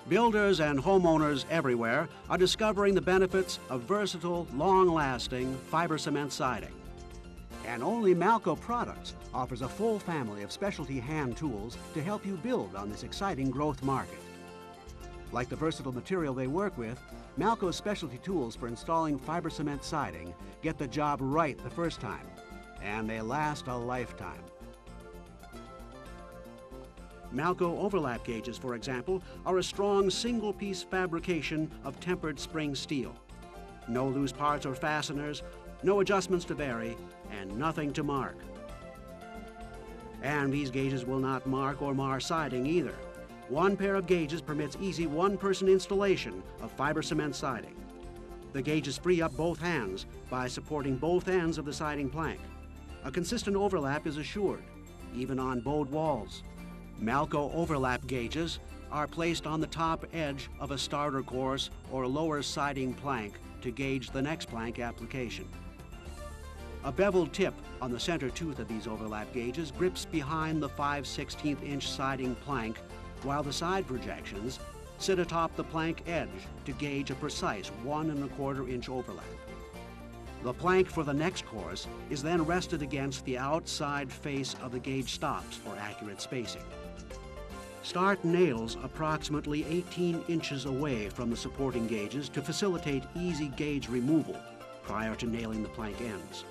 Builders and homeowners everywhere are discovering the benefits of versatile, long-lasting fiber cement siding. And only Malco Products offers a full family of specialty hand tools to help you build on this exciting growth market. Like the versatile material they work with, Malco's specialty tools for installing fiber cement siding get the job right the first time, and they last a lifetime. Malco overlap gauges, for example, are a strong single-piece fabrication of tempered spring steel. No loose parts or fasteners, no adjustments to vary, and nothing to mark. And these gauges will not mark or mar siding either. One pair of gauges permits easy one-person installation of fiber cement siding. The gauges free up both hands by supporting both ends of the siding plank. A consistent overlap is assured, even on bowed walls. Malco overlap gauges are placed on the top edge of a starter course or lower siding plank to gauge the next plank application. A beveled tip on the center tooth of these overlap gauges grips behind the 5/16 inch siding plank, while the side projections sit atop the plank edge to gauge a precise 1 1/4 inch overlap. The plank for the next course is then rested against the outside face of the gauge stops for accurate spacing. Start nails approximately 18 inches away from the supporting gauges to facilitate easy gauge removal prior to nailing the plank ends.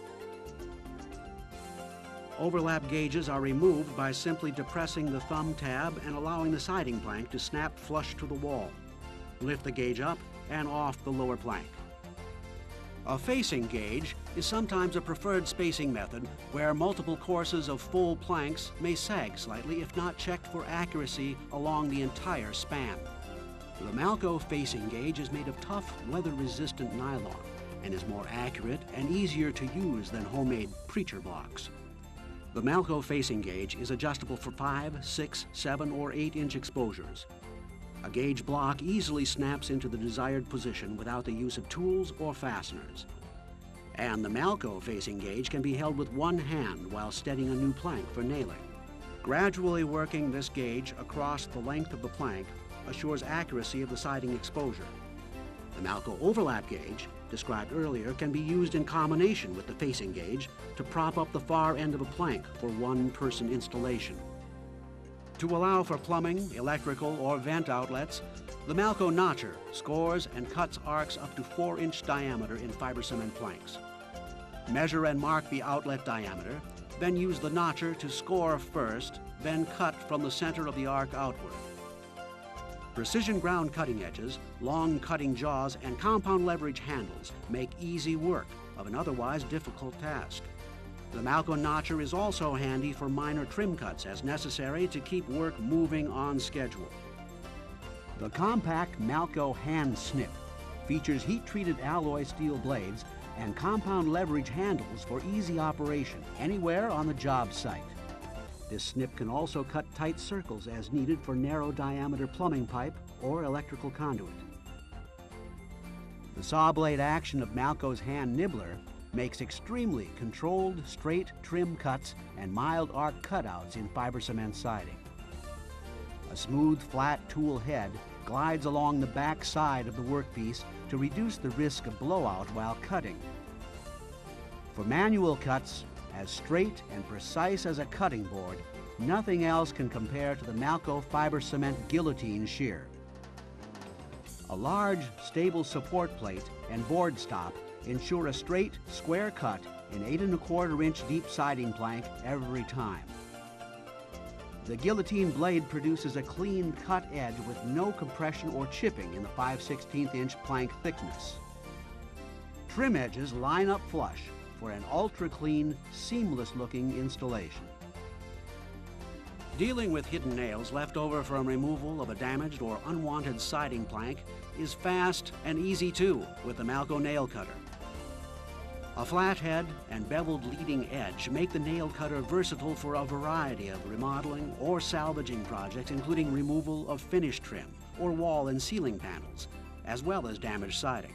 Overlap gauges are removed by simply depressing the thumb tab and allowing the siding plank to snap flush to the wall. Lift the gauge up and off the lower plank. A facing gauge is sometimes a preferred spacing method where multiple courses of full planks may sag slightly if not checked for accuracy along the entire span. The Malco facing gauge is made of tough, weather-resistant nylon and is more accurate and easier to use than homemade preacher blocks. The Malco facing gauge is adjustable for 5, 6, 7, or 8 inch exposures. A gauge block easily snaps into the desired position without the use of tools or fasteners. And the Malco facing gauge can be held with one hand while steadying a new plank for nailing. Gradually working this gauge across the length of the plank assures accuracy of the siding exposure. The Malco overlap gauge, described earlier, can be used in combination with the facing gauge to prop up the far end of a plank for one-person installation. To allow for plumbing, electrical, or vent outlets, the Malco notcher scores and cuts arcs up to 4 inch diameter in fiber cement planks. Measure and mark the outlet diameter, then use the notcher to score first, then cut from the center of the arc outward. Precision ground cutting edges, long cutting jaws, and compound leverage handles make easy work of an otherwise difficult task. The Malco notcher is also handy for minor trim cuts as necessary to keep work moving on schedule. The compact Malco hand snip features heat-treated alloy steel blades and compound leverage handles for easy operation anywhere on the job site. This snip can also cut tight circles as needed for narrow diameter plumbing pipe or electrical conduit. The saw blade action of Malco's hand nibbler makes extremely controlled, straight trim cuts and mild arc cutouts in fiber cement siding. A smooth, flat tool head glides along the back side of the workpiece to reduce the risk of blowout while cutting. For manual cuts, as straight and precise as a cutting board, nothing else can compare to the Malco fiber cement Guillotine shear. A large, stable support plate and board stop ensure a straight, square cut in 8 1/4 inch deep siding plank every time. The Guillotine blade produces a clean cut edge with no compression or chipping in the 5/16 inch plank thickness. Trim edges line up flush for an ultra-clean, seamless-looking installation. Dealing with hidden nails left over from removal of a damaged or unwanted siding plank is fast and easy too with the Malco nail cutter. A flat head and beveled leading edge make the nail cutter versatile for a variety of remodeling or salvaging projects, including removal of finish trim or wall and ceiling panels, as well as damaged siding.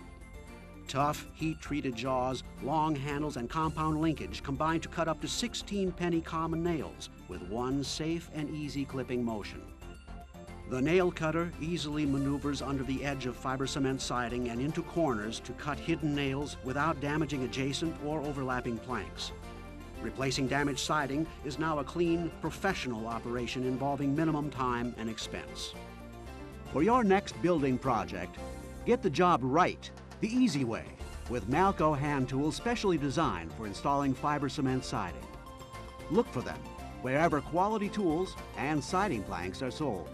Tough, heat-treated jaws, long handles, and compound linkage combine to cut up to 16 penny common nails with one safe and easy clipping motion. The nail cutter easily maneuvers under the edge of fiber cement siding and into corners to cut hidden nails without damaging adjacent or overlapping planks. Replacing damaged siding is now a clean, professional operation involving minimum time and expense. For your next building project, get the job right, the easy way, with Malco hand tools specially designed for installing fiber cement siding. Look for them wherever quality tools and siding planks are sold.